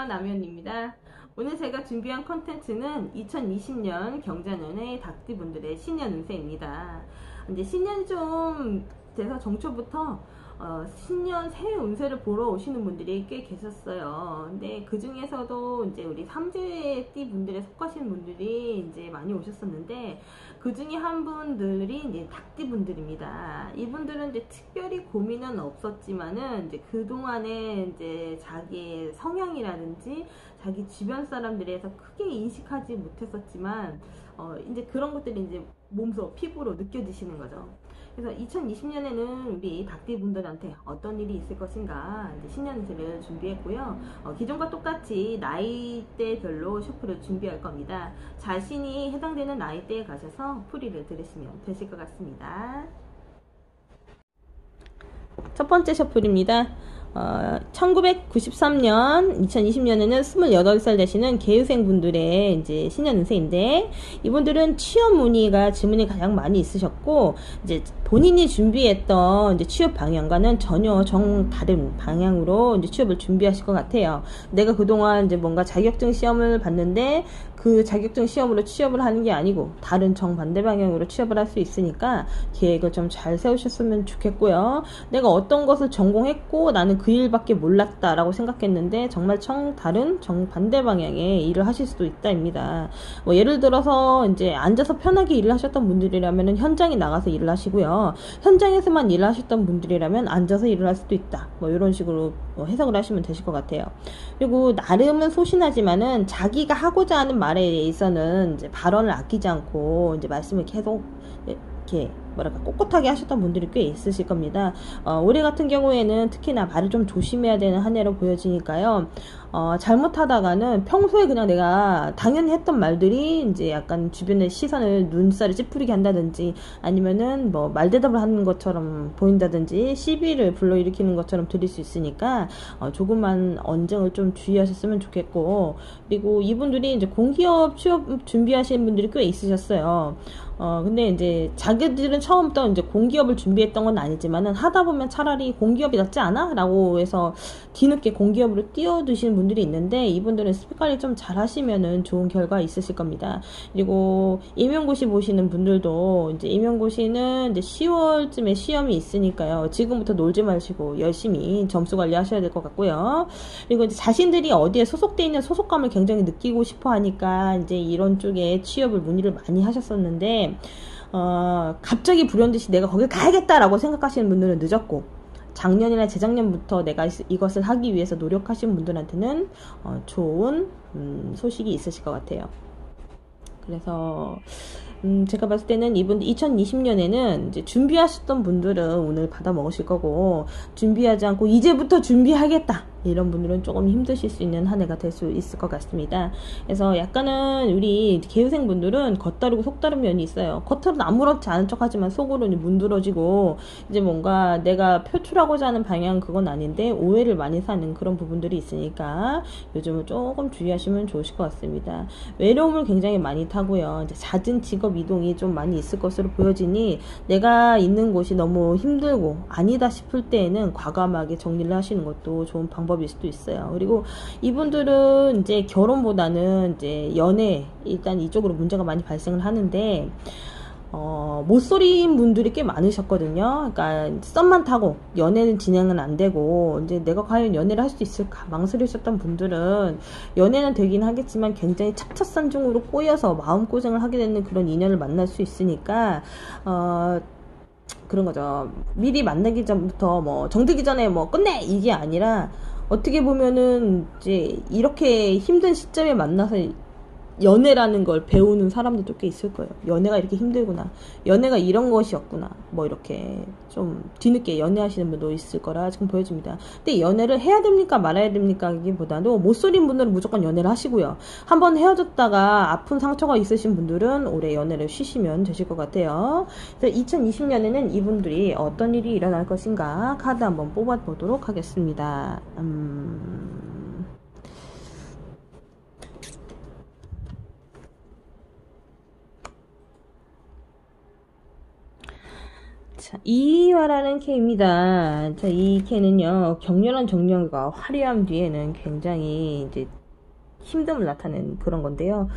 안녕하세요, 남현입니다. 오늘 제가 준비한 컨텐츠는 2020년 경자년의 닭띠분들의 신년 운세입니다. 이제 신년이 좀 돼서 정초부터 신년 새해 운세를 보러 오시는 분들이 꽤 계셨어요. 근데 그 중에서도 이제 우리 삼재띠 분들에 속하시는 분들이 이제 많이 오셨었는데, 그 중에 한 분들이 이제 닭띠 분들입니다. 이분들은 이제 특별히 고민은 없었지만은 이제 그동안에 이제 자기의 성향이라든지 자기 주변 사람들에서 크게 인식하지 못했었지만, 이제 그런 것들이 이제 몸소 피부로 느껴지시는 거죠. 그래서 2020년에는 우리 닭띠 분들한테 어떤 일이 있을 것인가 이제 신년 운세를 준비했고요. 기존과 똑같이 나이대별로 셔플을 준비할 겁니다. 자신이 해당되는 나이대에 가셔서 풀이를 들으시면 되실 것 같습니다. 첫 번째 셔플입니다. 1993년, 2020년에는 28살 되시는 개유생 분들의 이제 신년 운세인데, 이분들은 취업 문의가 질문이 가장 많이 있으셨고, 이제 본인이 준비했던 이제 취업 방향과는 전혀 다른 방향으로 이제 취업을 준비하실 것 같아요. 내가 그동안 이제 뭔가 자격증 시험을 봤는데, 그 자격증 시험으로 취업을 하는 게 아니고 다른 정반대 방향으로 취업을 할 수 있으니까 계획을 좀 잘 세우셨으면 좋겠고요. 내가 어떤 것을 전공했고 나는 그 일밖에 몰랐다라고 생각했는데 정말 다른 정반대 방향의 일을 하실 수도 있다입니다. 뭐 예를 들어서 이제 앉아서 편하게 일을 하셨던 분들이라면 현장에 나가서 일을 하시고요. 현장에서만 일을 하셨던 분들이라면 앉아서 일을 할 수도 있다. 뭐 이런 식으로 해석을 하시면 되실 것 같아요. 그리고 나름은 소신하지만은 자기가 하고자 하는 말에 있어서는 이제 발언을 아끼지 않고 이제 말씀을 계속 이렇게 뭐랄까 꼿꼿하게 하셨던 분들이 꽤 있으실 겁니다. 올해 같은 경우에는 특히나 말을 좀 조심해야 되는 한 해로 보여지니까요. 잘못하다가는 평소에 그냥 내가 당연히 했던 말들이 이제 약간 주변의 시선을 눈살을 찌푸리게 한다든지 아니면은 뭐 말대답을 하는 것처럼 보인다든지 시비를 불러일으키는 것처럼 들릴 수 있으니까 조금만 언쟁을 좀 주의하셨으면 좋겠고, 그리고 이분들이 이제 공기업 취업 준비하시는 분들이 꽤 있으셨어요. 근데 이제 자기들은 처음부터 이제 공기업을 준비했던 건 아니지만은 하다 보면 차라리 공기업이 낫지 않아? 라고 해서 뒤늦게 공기업으로 뛰어드시는 분들이 있는데, 이분들은 스펙 관리 좀 잘 하시면은 좋은 결과 있으실 겁니다. 그리고 임용고시 보시는 분들도 이제 임용고시는 이제 10월쯤에 시험이 있으니까요. 지금부터 놀지 마시고 열심히 점수 관리 하셔야 될 것 같고요. 그리고 이제 자신들이 어디에 소속돼 있는 소속감을 굉장히 느끼고 싶어 하니까 이제 이런 쪽에 취업을 문의를 많이 하셨었는데, 갑자기 불현듯이 내가 거길 가야겠다라고 생각하시는 분들은 늦었고, 작년이나 재작년부터 내가 이것을 하기 위해서 노력하신 분들한테는 좋은 소식이 있으실 것 같아요. 그래서 제가 봤을 때는 이분 2020년에는 이제 준비하셨던 분들은 오늘 받아 먹으실 거고, 준비하지 않고 이제부터 준비하겠다 이런 분들은 조금 힘드실 수 있는 한 해가 될 수 있을 것 같습니다. 그래서 약간은 우리 개우생 분들은 겉다르고 속다른 면이 있어요. 겉으로는 아무렇지 않은 척 하지만 속으로는 문드러지고, 이제 뭔가 내가 표출하고자 하는 방향은 그건 아닌데 오해를 많이 사는 그런 부분들이 있으니까 요즘은 조금 주의하시면 좋으실 것 같습니다. 외로움을 굉장히 많이 타고요. 이제 잦은 직업 이동이 좀 많이 있을 것으로 보여지니, 내가 있는 곳이 너무 힘들고 아니다 싶을 때에는 과감하게 정리를 하시는 것도 좋은 방법일 수도 있어요. 그리고 이분들은 이제 결혼보다는 이제 연애, 일단 이쪽으로 문제가 많이 발생을 하는데, 못소리인 분들이 꽤 많으셨거든요. 그러니까 썸만 타고 연애는 진행은 안 되고, 이제 내가 과연 연애를 할 수 있을까 망설이셨던 분들은 연애는 되긴 하겠지만 굉장히 첩첩산중으로 꼬여서 마음고생을 하게 되는 그런 인연을 만날 수 있으니까 그런 거죠. 미리 만나기 전부터 뭐 정들기 전에 뭐 끝내 이게 아니라, 어떻게 보면은 이제 이렇게 힘든 시점에 만나서 연애라는 걸 배우는 사람들도 꽤 있을 거예요. 연애가 이렇게 힘들구나, 연애가 이런 것이었구나, 뭐 이렇게 좀 뒤늦게 연애하시는 분도 있을 거라 지금 보여집니다. 근데 연애를 해야 됩니까 말아야 됩니까 하기보다도 못소린 분들은 무조건 연애를 하시고요. 한번 헤어졌다가 아픈 상처가 있으신 분들은 올해 연애를 쉬시면 되실 것 같아요. 그래서 2020년에는 이분들이 어떤 일이 일어날 것인가 카드 한번 뽑아보도록 하겠습니다. 자, 이화라는 K입니다. 자, 이 K는요, 격렬한 정열과 화려함 뒤에는 굉장히 이제 힘듦을 나타내는 그런 건데요.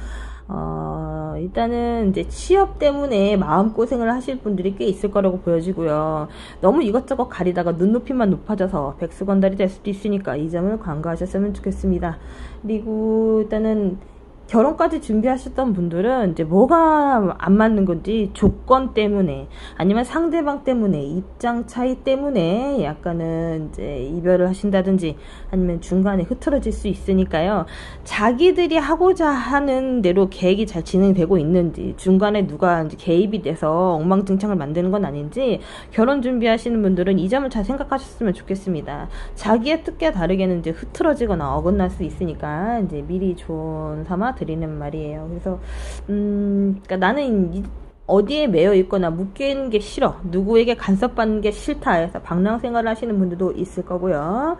일단은 이제 취업 때문에 마음고생을 하실 분들이 꽤 있을 거라고 보여지고요. 너무 이것저것 가리다가 눈높이만 높아져서 백수건달이 될 수도 있으니까 이 점을 간과하셨으면 좋겠습니다. 그리고 일단은 결혼까지 준비하셨던 분들은 이제 뭐가 안 맞는 건지 조건 때문에 아니면 상대방 때문에 입장 차이 때문에 약간은 이제 이별을 하신다든지 아니면 중간에 흐트러질 수 있으니까요. 자기들이 하고자 하는 대로 계획이 잘 진행되고 있는지 중간에 누가 이제 개입이 돼서 엉망진창을 만드는 건 아닌지 결혼 준비하시는 분들은 이 점을 잘 생각하셨으면 좋겠습니다. 자기의 뜻과 다르게는 이제 흐트러지거나 어긋날 수 있으니까 이제 미리 조언 삼아 드리는 말이에요. 그래서 그러니까 나는 어디에 매여 있거나 묶여 있는 게 싫어. 누구에게 간섭받는 게 싫다 해서 방랑 생활을 하시는 분들도 있을 거고요.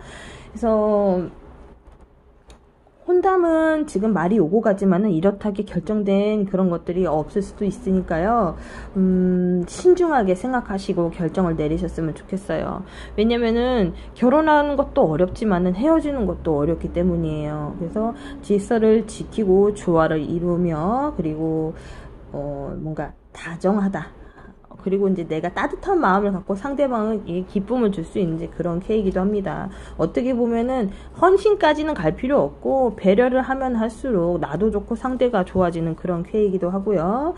그래서 혼담은 지금 말이 오고 가지만은 이렇다게 결정된 그런 것들이 없을 수도 있으니까요. 신중하게 생각하시고 결정을 내리셨으면 좋겠어요. 왜냐면은 결혼하는 것도 어렵지만은 헤어지는 것도 어렵기 때문이에요. 그래서 질서를 지키고 조화를 이루며 그리고 뭔가 다정하다. 그리고 이제 내가 따뜻한 마음을 갖고 상대방에게 기쁨을 줄 수 있는 그런 K이기도 합니다. 어떻게 보면은 헌신까지는 갈 필요 없고 배려를 하면 할수록 나도 좋고 상대가 좋아지는 그런 K이기도 하고요.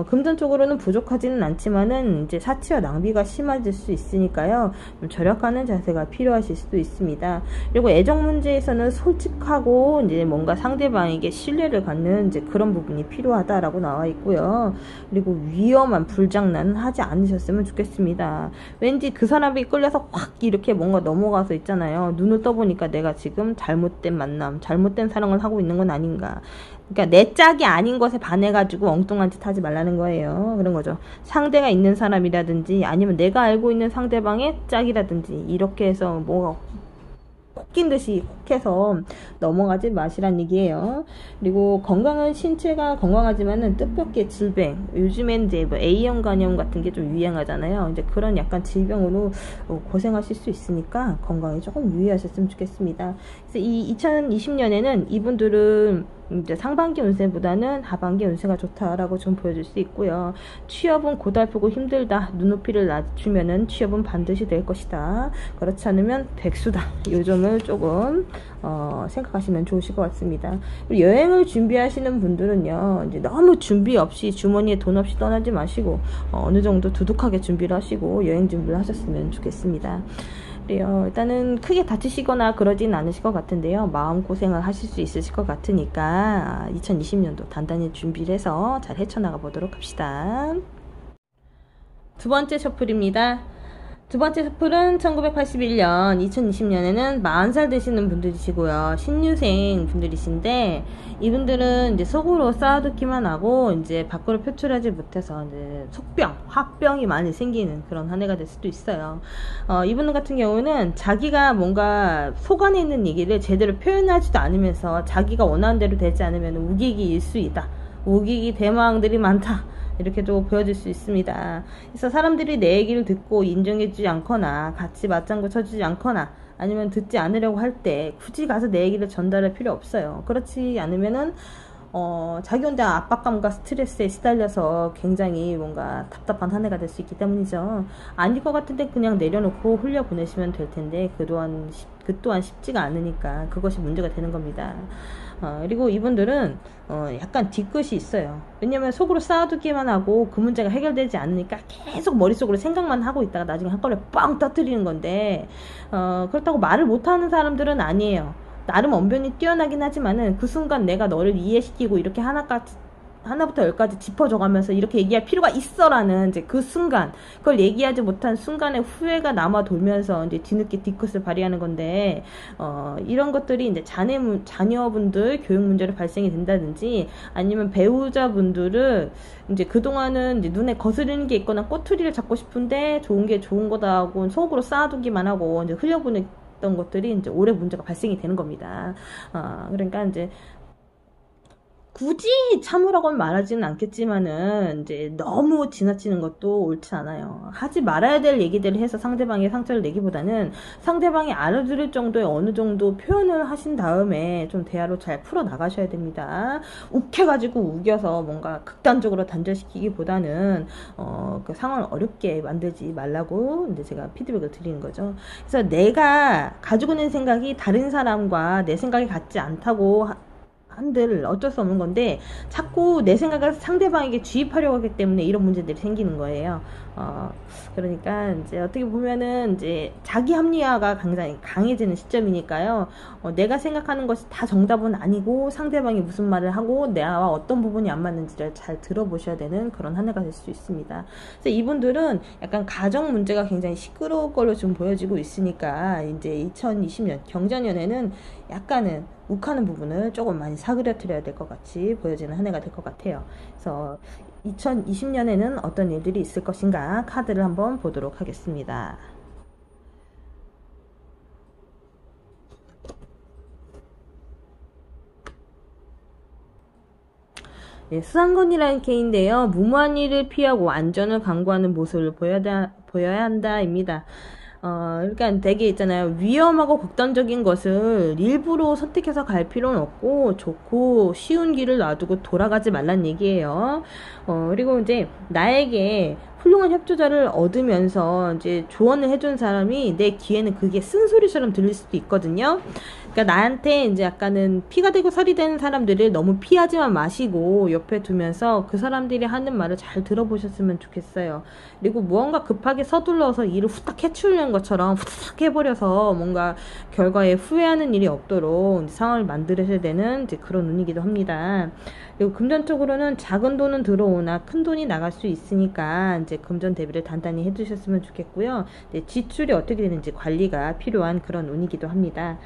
금전적으로는 부족하지는 않지만은 이제 사치와 낭비가 심해질 수 있으니까요. 좀 절약하는 자세가 필요하실 수도 있습니다. 그리고 애정 문제에서는 솔직하고 이제 뭔가 상대방에게 신뢰를 갖는 이제 그런 부분이 필요하다라고 나와 있고요. 그리고 위험한 불장난은 하지 않으셨으면 좋겠습니다. 왠지 그 사람이 끌려서 확 이렇게 뭔가 넘어가서 있잖아요. 눈을 떠보니까 내가 지금 잘못된 만남, 잘못된 사랑을 하고 있는 건 아닌가. 그러니까 내 짝이 아닌 것에 반해가지고 엉뚱한 짓 하지 말라는 거예요. 그런 거죠. 상대가 있는 사람이라든지 아니면 내가 알고 있는 상대방의 짝이라든지 이렇게 해서 뭐가 콕낀 듯이 혹해서 넘어가지 마시란 얘기예요. 그리고 건강한 신체가 건강하지만은 뜻밖의 질병, 요즘엔 이제 뭐 A형 간염 같은 게 좀 유행하잖아요. 이제 그런 약간 질병으로 고생하실 수 있으니까 건강에 조금 유의하셨으면 좋겠습니다. 그래서 이 2020년에는 이분들은 이제 상반기 운세보다는 하반기 운세가 좋다라고 좀 보여줄 수 있고요. 취업은 고달프고 힘들다. 눈높이를 낮추면은 취업은 반드시 될 것이다. 그렇지 않으면 백수다. 요 점을 조금 생각하시면 좋으실 것 같습니다. 그리고 여행을 준비하시는 분들은요, 이제 너무 준비 없이 주머니에 돈 없이 떠나지 마시고 어느 정도 두둑하게 준비를 하시고 여행 준비를 하셨으면 좋겠습니다. 그래요. 일단은 크게 다치시거나 그러진 않으실 것 같은데요. 마음고생을 하실 수 있으실 것 같으니까 2020년도 단단히 준비를 해서 잘 헤쳐나가 보도록 합시다. 두 번째 셔플입니다. 두 번째 셔플은 1981년, 2020년에는 40살 되시는 분들이시고요. 신유생 분들이신데, 이분들은 이제 속으로 쌓아두기만 하고, 이제 밖으로 표출하지 못해서, 이제 속병, 화병이 많이 생기는 그런 한 해가 될 수도 있어요. 이분들 같은 경우는 자기가 뭔가 속 안에 있는 얘기를 제대로 표현하지도 않으면서 자기가 원하는 대로 되지 않으면 우기기 일수이다. 우기기 대마왕들이 많다. 이렇게도 보여질 수 있습니다. 그래서 사람들이 내 얘기를 듣고 인정해주지 않거나 같이 맞장구 쳐주지 않거나 아니면 듣지 않으려고 할 때 굳이 가서 내 얘기를 전달할 필요 없어요. 그렇지 않으면은 자기 혼자 압박감과 스트레스에 시달려서 굉장히 뭔가 답답한 한 해가 될 수 있기 때문이죠. 아닐 것 같은데 그냥 내려놓고 흘려보내시면 될 텐데 그 또한 쉽지가 않으니까 그것이 문제가 되는 겁니다. 그리고 이분들은 약간 뒤끝이 있어요. 왜냐면 속으로 쌓아두기만 하고 그 문제가 해결되지 않으니까 계속 머릿속으로 생각만 하고 있다가 나중에 한꺼번에 빵 터뜨리는 건데 그렇다고 말을 못하는 사람들은 아니에요. 나름 언변이 뛰어나긴 하지만은 그 순간 내가 너를 이해시키고 이렇게 하나부터 열까지 짚어줘가면서 이렇게 얘기할 필요가 있어라는 이제 그 순간, 그걸 얘기하지 못한 순간에 후회가 남아 돌면서 이제 뒤늦게 뒤끝을 발휘하는 건데, 이런 것들이 이제 자녀분들 교육 문제로 발생이 된다든지, 아니면 배우자분들은 이제 그동안은 이제 눈에 거스르는 게 있거나 꼬투리를 잡고 싶은데 좋은 게 좋은 거다 하고 속으로 쌓아두기만 하고 이제 흘려보냈던 것들이 이제 올해 문제가 발생이 되는 겁니다. 그러니까 이제 굳이 참으라고는 말하지는 않겠지만은 이제 너무 지나치는 것도 옳지 않아요. 하지 말아야 될 얘기들을 해서 상대방의 상처를 내기보다는 상대방이 알아들을 정도의 어느 정도 표현을 하신 다음에 좀 대화로 잘 풀어 나가셔야 됩니다. 욱해가지고 우겨서 뭔가 극단적으로 단절시키기보다는 그 상황을 어렵게 만들지 말라고 이제 제가 피드백을 드리는 거죠. 그래서 내가 가지고 있는 생각이 다른 사람과 내 생각이 같지 않다고 한들 어쩔 수 없는 건데 자꾸 내 생각을 상대방에게 주입하려고 하기 때문에 이런 문제들이 생기는 거예요. 그러니까 이제 어떻게 보면은 이제 자기 합리화가 굉장히 강해지는 시점이니까요. 내가 생각하는 것이 다 정답은 아니고 상대방이 무슨 말을 하고 나와 어떤 부분이 안 맞는지를 잘 들어보셔야 되는 그런 한 해가 될 수 있습니다. 그래서 이분들은 약간 가정 문제가 굉장히 시끄러울 걸로 좀 보여지고 있으니까 이제 2020년 경자년에는 약간은 욱하는 부분을 조금 많이 사그려뜨려야 될 것 같이 보여지는 한 해가 될 것 같아요. 그래서 2020년에는 어떤 일들이 있을 것인가 카드를 한번 보도록 하겠습니다. 네, 수상건이라는 K인데요. 무모한 일을 피하고 안전을 강구하는 모습을 보여야 한다입니다. 그러니까 되게 있잖아요. 위험하고 극단적인 것을 일부러 선택해서 갈 필요는 없고 좋고 쉬운 길을 놔두고 돌아가지 말란 얘기예요. 그리고 이제 나에게 훌륭한 협조자를 얻으면서 이제 조언을 해준 사람이 내 귀에는 그게 쓴소리처럼 들릴 수도 있거든요. 그러니까 나한테 이제 약간은 피가 되고 살이 되는 사람들을 너무 피하지만 마시고 옆에 두면서 그 사람들이 하는 말을 잘 들어보셨으면 좋겠어요. 그리고 무언가 급하게 서둘러서 일을 후딱 해치우려는 것처럼 후딱 해버려서 뭔가 결과에 후회하는 일이 없도록 이제 상황을 만들어야 되는 이제 그런 운이기도 합니다. 그리고 금전적으로는 작은 돈은 들어오나 큰 돈이 나갈 수 있으니까 이제 금전 대비를 단단히 해두셨으면 좋겠고요. 지출이 어떻게 되는지 관리가 필요한 그런 운이기도 합니다.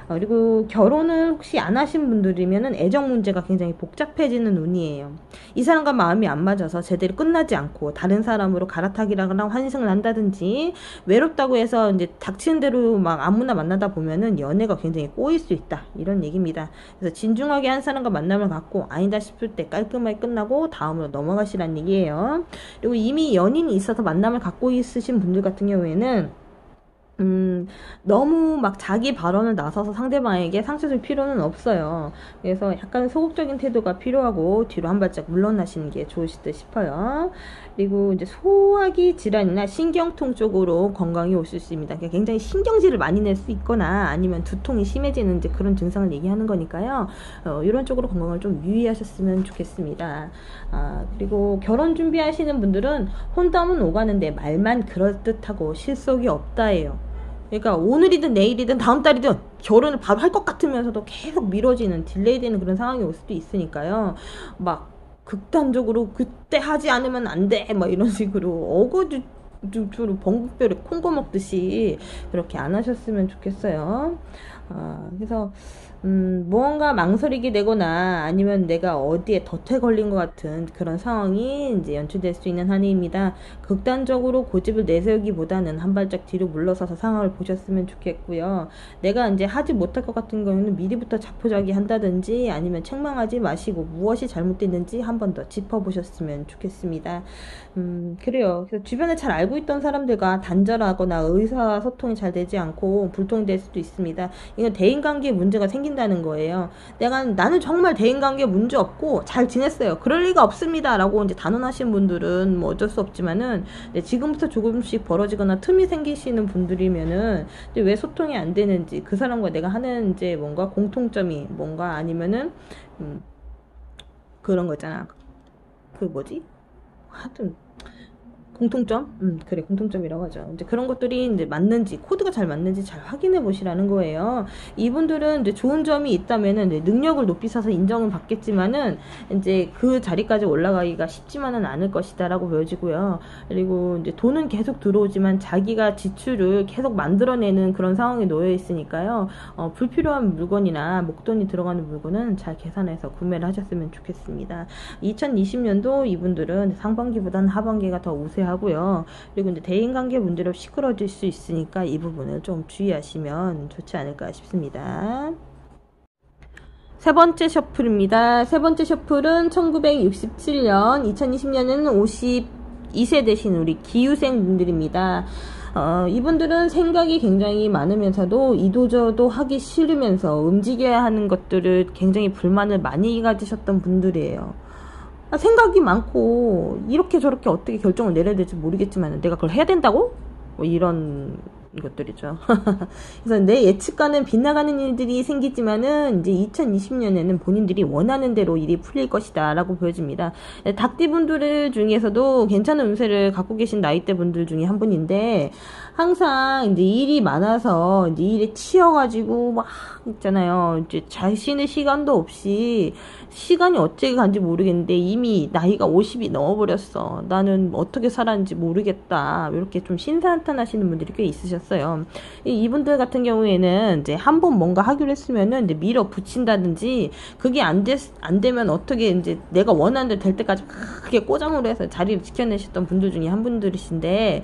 그리고 결혼을 혹시 안 하신 분들이면은 애정 문제가 굉장히 복잡해지는 운이에요. 이 사람과 마음이 안 맞아서 제대로 끝나지 않고 다른 사람으로 갈아타기랑 환승을 한다든지 외롭다고 해서 이제 닥치는 대로 막 아무나 만나다 보면은 연애가 굉장히 꼬일 수 있다 이런 얘기입니다. 그래서 진중하게 한 사람과 만남을 갖고 아니다 싶을 때 깔끔하게 끝나고 다음으로 넘어가시라는 얘기예요. 그리고 이미 연인이 있어서 만남을 갖고 있으신 분들 같은 경우에는 너무 막 자기 발언을 나서서 상대방에게 상처 줄 필요는 없어요. 그래서 약간 소극적인 태도가 필요하고 뒤로 한 발짝 물러나시는 게 좋으실 듯 싶어요. 그리고 이제 소화기 질환이나 신경통 쪽으로 건강이 오실 수 있습니다. 그러니까 굉장히 신경질을 많이 낼 수 있거나 아니면 두통이 심해지는 이제 그런 증상을 얘기하는 거니까요. 이런 쪽으로 건강을 좀 유의하셨으면 좋겠습니다. 그리고 결혼 준비하시는 분들은 혼담은 오가는데 말만 그럴듯하고 실속이 없다예요. 그러니까 오늘이든 내일이든 다음 달이든 결혼을 바로 할 것 같으면서도 계속 미뤄지는 딜레이 되는 그런 상황이 올 수도 있으니까요. 막 극단적으로 그때 하지 않으면 안 돼 막 이런 식으로 어거지로 번국별에 콩고 먹듯이 그렇게 안 하셨으면 좋겠어요. 그래서 무언가 망설이게 되거나 아니면 내가 어디에 덫에 걸린 것 같은 그런 상황이 이제 연출될 수 있는 한 해입니다. 극단적으로 고집을 내세우기보다는 한 발짝 뒤로 물러서서 상황을 보셨으면 좋겠고요. 내가 이제 하지 못할 것 같은 경우는 미리부터 자포자기 한다든지 아니면 책망하지 마시고 무엇이 잘못됐는지 한 번 더 짚어보셨으면 좋겠습니다. 그래요. 그래서 주변에 잘 알고 있던 사람들과 단절하거나 의사소통이 잘 되지 않고 불통될 수도 있습니다. 이건 대인관계에 문제가 생긴다는 거예요. 나는 정말 대인관계에 문제 없고 잘 지냈어요. 그럴 리가 없습니다. 라고 이제 단언하신 분들은 뭐 어쩔 수 없지만은 지금부터 조금씩 벌어지거나 틈이 생기시는 분들이면은 왜 소통이 안 되는지 그 사람과 내가 하는 이제 뭔가 공통점이 뭔가 아니면은 그런 거 있잖아. 그 뭐지? 하여튼 공통점? 그래, 공통점이라고 하죠. 이제 그런 것들이 이제 맞는지, 코드가 잘 맞는지 잘 확인해 보시라는 거예요. 이분들은 이제 좋은 점이 있다면은 이제 능력을 높이 사서 인정은 받겠지만은 이제 그 자리까지 올라가기가 쉽지만은 않을 것이다라고 보여지고요. 그리고 이제 돈은 계속 들어오지만 자기가 지출을 계속 만들어내는 그런 상황에 놓여 있으니까요. 불필요한 물건이나 목돈이 들어가는 물건은 잘 계산해서 구매를 하셨으면 좋겠습니다. 2020년도 이분들은 상반기보다는 하반기가 더 우세하고요. 그리고 이제 대인관계 문제로 시끄러질 수 있으니까 이 부분을 좀 주의하시면 좋지 않을까 싶습니다. 세 번째 셔플입니다. 세 번째 셔플은 1967년, 2020년에는 52세 되신 우리 기후생 분들입니다. 이분들은 생각이 굉장히 많으면서도 이도저도 하기 싫으면서 움직여야 하는 것들을 굉장히 불만을 많이 가지셨던 분들이에요. 생각이 많고 이렇게 저렇게 어떻게 결정을 내려야 될지 모르겠지만 내가 그걸 해야 된다고? 뭐 이런 것들이죠. 그래서 내 예측과는 빗나가는 일들이 생기지만은 이제 2020년에는 본인들이 원하는 대로 일이 풀릴 것이다 라고 보여집니다. 닭띠분들 중에서도 괜찮은 운세를 갖고 계신 나이대 분들 중에 한 분인데, 항상 이제 일이 많아서 이제 일에 치여가지고 막 있잖아요. 이제 자신의 시간도 없이 시간이 어떻게 간지 모르겠는데 이미 나이가 50이 넘어버렸어. 나는 어떻게 살았는지 모르겠다. 이렇게 좀 신사한탄하시는 분들이 꽤 있으셨어요. 이분들 같은 경우에는 이제 한번 뭔가 하기로 했으면은 이제 밀어붙인다든지 그게 안 되면 어떻게 이제 내가 원하는 대로 될 때까지 크게 꼬장으로 해서 자리를 지켜내셨던 분들 중에 한 분들이신데,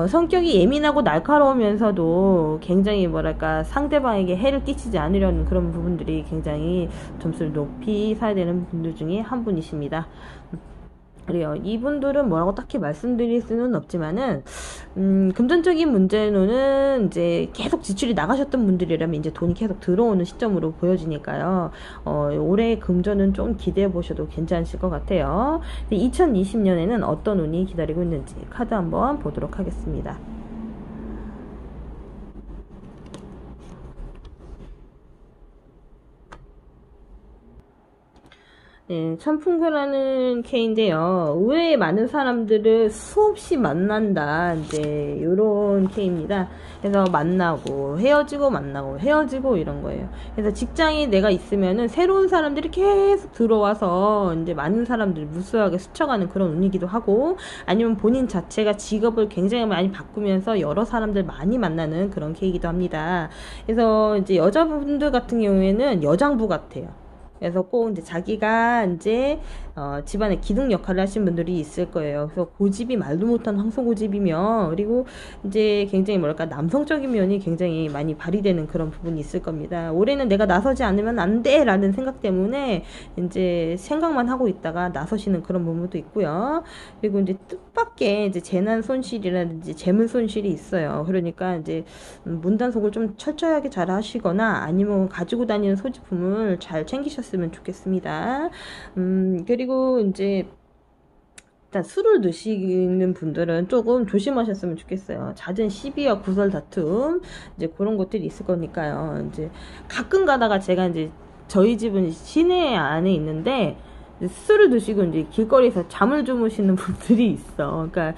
성격이 예민하고 날카로우면서도 굉장히 뭐랄까 상대방에게 해를 끼치지 않으려는 그런 부분들이 굉장히 점수를 높이 사야 되는 분들 중에 한 분이십니다. 그래요. 이분들은 뭐라고 딱히 말씀드릴 수는 없지만은, 금전적인 문제로는 이제 계속 지출이 나가셨던 분들이라면 이제 돈이 계속 들어오는 시점으로 보여지니까요. 올해 금전은 좀 기대해 보셔도 괜찮으실 것 같아요. 2020년에는 어떤 운이 기다리고 있는지 카드 한번 보도록 하겠습니다. 네, 천풍구라는 K인데요. 의외에 많은 사람들을 수없이 만난다. 이제, 요런 K입니다. 그래서 만나고, 헤어지고, 만나고, 헤어지고, 이런 거예요. 그래서 직장에 내가 있으면은 새로운 사람들이 계속 들어와서 이제 많은 사람들을 무수하게 스쳐가는 그런 운이기도 하고, 아니면 본인 자체가 직업을 굉장히 많이 바꾸면서 여러 사람들 많이 만나는 그런 K이기도 합니다. 그래서 이제 여자분들 같은 경우에는 여장부 같아요. 그래서 꼭 이제 자기가 이제 집안의 기둥 역할을 하신 분들이 있을 거예요. 그래서 고집이 말도 못한 황소고집이며, 그리고 이제 굉장히 뭐랄까 남성적인 면이 굉장히 많이 발휘되는 그런 부분이 있을 겁니다. 올해는 내가 나서지 않으면 안 돼! 라는 생각 때문에 이제 생각만 하고 있다가 나서시는 그런 부분도 있고요. 그리고 이제 뜻밖의 이제 재난 손실이라든지 재물 손실이 있어요. 그러니까 이제 문단속을 좀 철저하게 잘 하시거나 아니면 가지고 다니는 소지품을 잘 챙기셨으면 좋겠습니다. 그리고 이제 일단 술을 드시는 분들은 조금 조심하셨으면 좋겠어요. 잦은 시비와 구설 다툼 이제 그런 것들이 있을 거니까요. 이제 가끔 가다가 제가 이제 저희 집은 시내 안에 있는데 술을 드시고 이제 길거리에서 잠을 주무시는 분들이 있어. 그러니까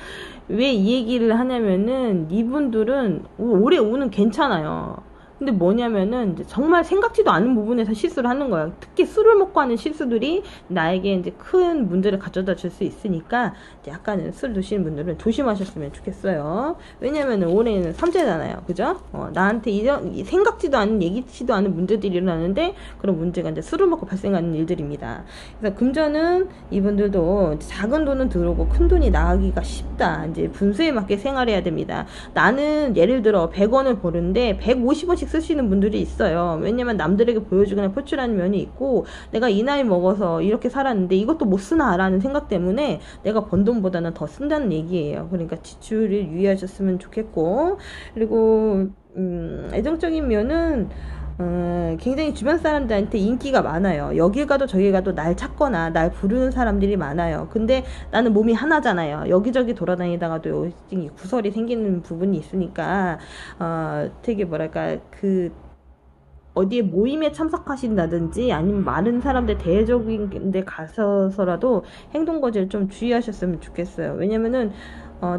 왜 이 얘기를 하냐면은 이분들은 올해 운은 괜찮아요. 근데 뭐냐면은 이제 정말 생각지도 않은 부분에서 실수를 하는 거야. 특히 술을 먹고 하는 실수들이 나에게 이제 큰 문제를 가져다 줄 수 있으니까 약간은 술 드시는 분들은 조심하셨으면 좋겠어요. 왜냐면은 올해는 삼재잖아요. 그죠? 나한테 이런 생각지도 않은 예기치도 않은 문제들이 일어나는데 그런 문제가 이제 술을 먹고 발생하는 일들입니다. 그래서 금전은 이분들도 작은 돈은 들어오고 큰 돈이 나가기가 쉽다. 이제 분수에 맞게 생활해야 됩니다. 나는 예를 들어 100원을 버는데 150원씩 쓰시는 분들이 있어요. 왜냐면 남들에게 보여주거나 표출하는 면이 있고, 내가 이 나이 먹어서 이렇게 살았는데 이것도 못 쓰나 라는 생각 때문에 내가 번 돈보다는 더 쓴다는 얘기예요. 그러니까 지출을 유의하셨으면 좋겠고, 그리고 애정적인 면은 굉장히 주변 사람들한테 인기가 많아요. 여길 가도 저길 가도 날 찾거나 날 부르는 사람들이 많아요. 근데 나는 몸이 하나잖아요. 여기저기 돌아다니다가도 구설이 생기는 부분이 있으니까 되게 뭐랄까 어디에 모임에 참석하신다든지 아니면 많은 사람들 대외적인 데 가서서라도 행동 거지를 좀 주의하셨으면 좋겠어요. 왜냐면은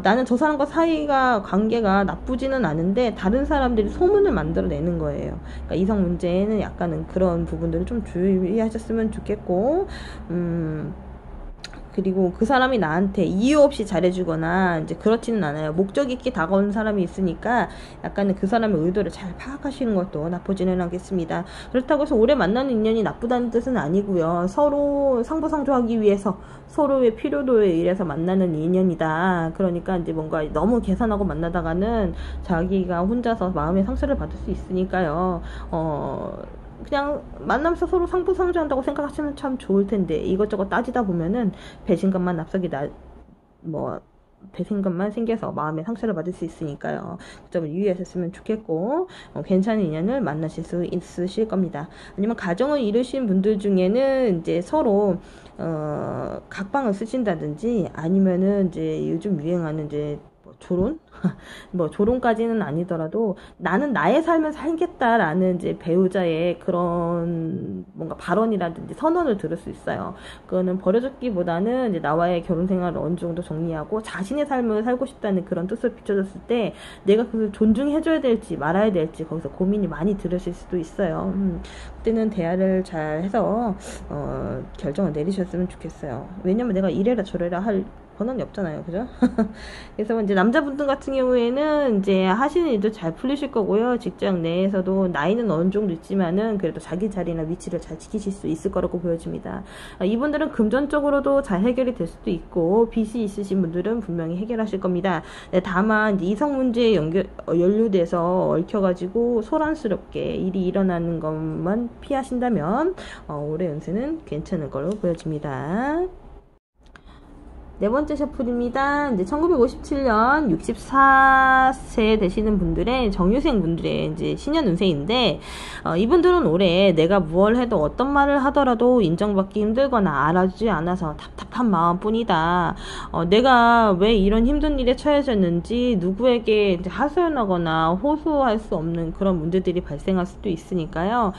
나는 저 사람과 사이가 관계가 나쁘지는 않은데 다른 사람들이 소문을 만들어내는 거예요. 그러니까 이성 문제에는 약간은 그런 부분들을 좀 주의하셨으면 좋겠고, 그리고 그 사람이 나한테 이유 없이 잘해주거나 이제 그렇지는 않아요. 목적 있게 다가오는 사람이 있으니까 약간은 그 사람의 의도를 잘 파악하시는 것도 나쁘지는 않겠습니다. 그렇다고 해서 오래 만나는 인연이 나쁘다는 뜻은 아니고요. 서로 상부상조하기 위해서 서로의 필요도에 의해서 만나는 인연이다. 그러니까 이제 뭔가 너무 계산하고 만나다가는 자기가 혼자서 마음의 상처를 받을 수 있으니까요. 그냥 만나면서 서로 상부상조한다고 생각하시면 참 좋을 텐데 이것저것 따지다 보면은 배신감만 앞서기 뭐 배신감만 생겨서 마음의 상처를 받을 수 있으니까요. 그 점을 유의하셨으면 좋겠고 괜찮은 인연을 만나실 수 있으실 겁니다. 아니면 가정을 이루신 분들 중에는 이제 서로 각방을 쓰신다든지 아니면은 이제 요즘 유행하는 이제 조론? 뭐 조론까지는 아니더라도 나는 나의 삶을 살겠다라는 이제 배우자의 그런 뭔가 발언이라든지 선언을 들을 수 있어요. 그거는 버려졌기보다는 이제 나와의 결혼 생활을 어느 정도 정리하고 자신의 삶을 살고 싶다는 그런 뜻을 비춰줬을 때 내가 그걸 존중해줘야 될지 말아야 될지 거기서 고민이 많이 들으실 수도 있어요. 그때는 대화를 잘 해서 결정을 내리셨으면 좋겠어요. 왜냐면 내가 이래라 저래라 할 번호는 없잖아요. 그죠? 그래서 이제 남자분들 같은 경우에는 이제 하시는 일도 잘 풀리실 거고요. 직장 내에서도 나이는 어느 정도 있지만은 그래도 자기 자리나 위치를 잘 지키실 수 있을 거라고 보여집니다. 이분들은 금전적으로도 잘 해결이 될 수도 있고 빚이 있으신 분들은 분명히 해결하실 겁니다. 다만 이성 문제에 연루돼서 얽혀가지고 소란스럽게 일이 일어나는 것만 피하신다면 올해 운세는 괜찮을 걸로 보여집니다. 네 번째 셔플입니다. 이제 1957년 64세 되시는 분들의 정유생 분들의 이제 신년 운세인데, 이분들은 올해 내가 무얼 해도 어떤 말을 하더라도 인정받기 힘들거나 알아주지 않아서 답답한 마음뿐이다. 내가 왜 이런 힘든 일에 처해졌는지 누구에게 이제 하소연하거나 호소할 수 없는 그런 문제들이 발생할 수도 있으니까요.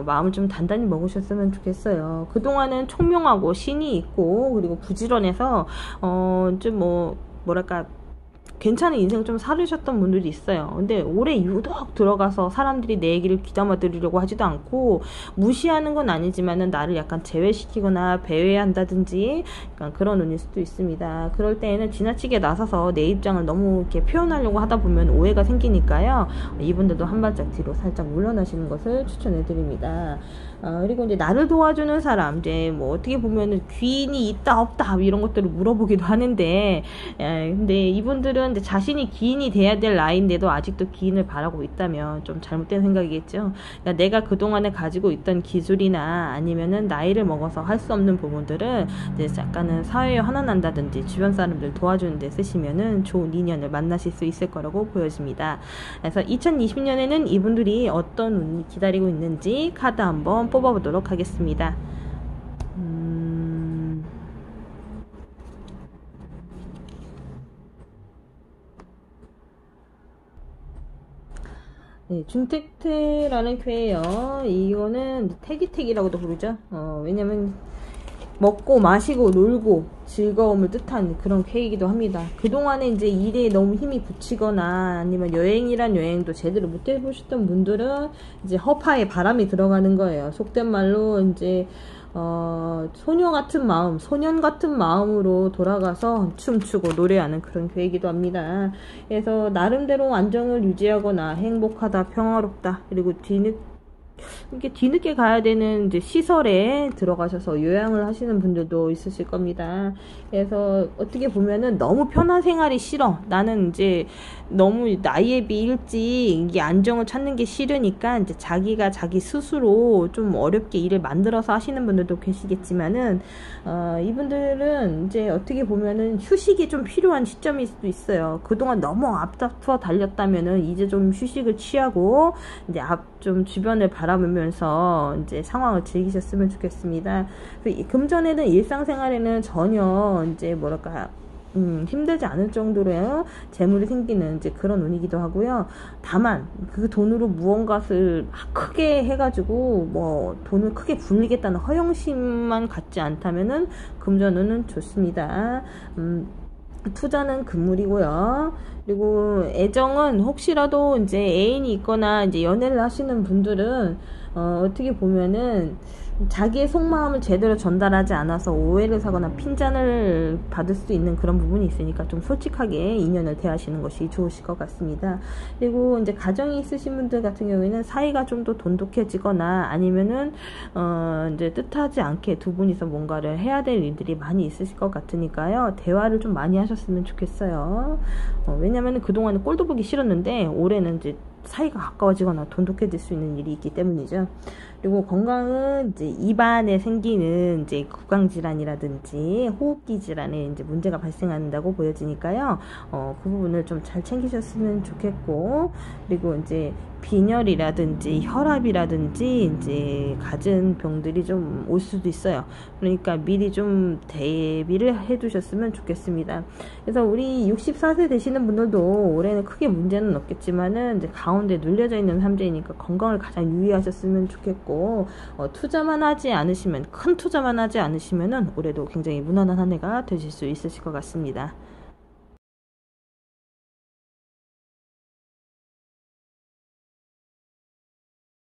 마음을 좀 단단히 먹으셨으면 좋겠어요. 그동안은 총명하고 신이 있고 그리고 부지런해서 좀 뭐랄까 괜찮은 인생 좀 살으셨던 분들이 있어요. 근데 올해 유독 들어가서 사람들이 내 얘기를 귀담아 들으려고 하지도 않고 무시하는 건 아니지만은 나를 약간 제외시키거나 배회한다든지 약간 그런 운일 수도 있습니다. 그럴 때에는 지나치게 나서서 내 입장을 너무 이렇게 표현하려고 하다 보면 오해가 생기니까요. 이분들도 한 발짝 뒤로 살짝 물러나시는 것을 추천해 드립니다. 그리고 이제 나를 도와주는 사람, 이제 뭐 어떻게 보면은 귀인이 있다 없다 이런 것들을 물어보기도 하는데, 근데 이분들은 이제 자신이 귀인이 돼야 될 나이인데도 아직도 귀인을 바라고 있다면 좀 잘못된 생각이겠죠. 그러니까 내가 그동안에 가지고 있던 기술이나 아니면은 나이를 먹어서 할 수 없는 부분들을 이제 약간은 사회에 환원한다든지 주변 사람들 도와주는 데 쓰시면은 좋은 인연을 만나실 수 있을 거라고 보여집니다. 그래서 2020년에는 이분들이 어떤 운이 기다리고 있는지 카드 한번 뽑아보도록 하겠습니다. 네, 중택태라는 쾌예요. 이거는 태기택이라고도 부르죠. 왜냐면 먹고 마시고 놀고 즐거움을 뜻하는 그런 쾌이기도 합니다. 그동안에 이제 일에 너무 힘이 붙이거나 아니면 여행이란 여행도 제대로 못 해보셨던 분들은 이제 허파에 바람이 들어가는 거예요. 속된 말로 이제 소녀 같은 마음, 소년 같은 마음으로 돌아가서 춤추고 노래하는 그런 계획이기도 합니다. 그래서 나름대로 안정을 유지하거나 행복하다, 평화롭다, 그리고 이렇게 뒤늦게 가야 되는 이제 시설에 들어가셔서 요양을 하시는 분들도 있으실 겁니다. 그래서 어떻게 보면은 너무 편한 생활이 싫어. 나는 이제 너무 나이에 비해 일찍 이게 안정을 찾는 게 싫으니까 이제 자기가 자기 스스로 좀 어렵게 일을 만들어서 하시는 분들도 계시겠지만은 이분들은 이제 어떻게 보면은 휴식이 좀 필요한 시점일 수도 있어요. 그동안 너무 앞다투어 달렸다면은 이제 좀 휴식을 취하고 이제 좀 주변을 바라보면서 이제 상황을 즐기셨으면 좋겠습니다. 금전에는 일상생활에는 전혀 이제 뭐랄까 힘들지 않을 정도로 재물이 생기는 이제 그런 운이기도 하고요. 다만 그 돈으로 무언가를 크게 해가지고 뭐 돈을 크게 불리겠다는 허영심만 갖지 않다면은 금전운은 좋습니다. 투자는 금물이고요. 그리고 애정은 혹시라도 이제 애인이 있거나 이제 연애를 하시는 분들은 어떻게 보면은 자기의 속마음을 제대로 전달하지 않아서 오해를 사거나 핀잔을 받을 수 있는 그런 부분이 있으니까 좀 솔직하게 인연을 대하시는 것이 좋으실 것 같습니다. 그리고 이제 가정이 있으신 분들 같은 경우에는 사이가 좀 더 돈독해지거나 아니면은 이제 뜻하지 않게 두 분이서 뭔가를 해야 될 일들이 많이 있으실 것 같으니까요. 대화를 좀 많이 하셨으면 좋겠어요. 왜냐면은 그동안은 꼴도 보기 싫었는데 올해는 이제 사이가 가까워지거나 돈독해질 수 있는 일이 있기 때문이죠. 그리고 건강은 이제 입안에 생기는 이제 구강 질환이라든지 호흡기 질환에 이제 문제가 발생한다고 보여지니까요. 그 부분을 좀 잘 챙기셨으면 좋겠고, 그리고 이제 빈혈이라든지 혈압이라든지 이제 갖은 병들이 좀 올 수도 있어요. 그러니까 미리 좀 대비를 해 두셨으면 좋겠습니다. 그래서 우리 64세 되시는 분들도 올해는 크게 문제는 없겠지만은 이제 가운데 눌려져 있는 삼재이니까 건강을 가장 유의하셨으면 좋겠고, 투자만 하지 않으시면, 큰 투자만 하지 않으시면은 올해도 굉장히 무난한 한 해가 되실 수 있으실 것 같습니다.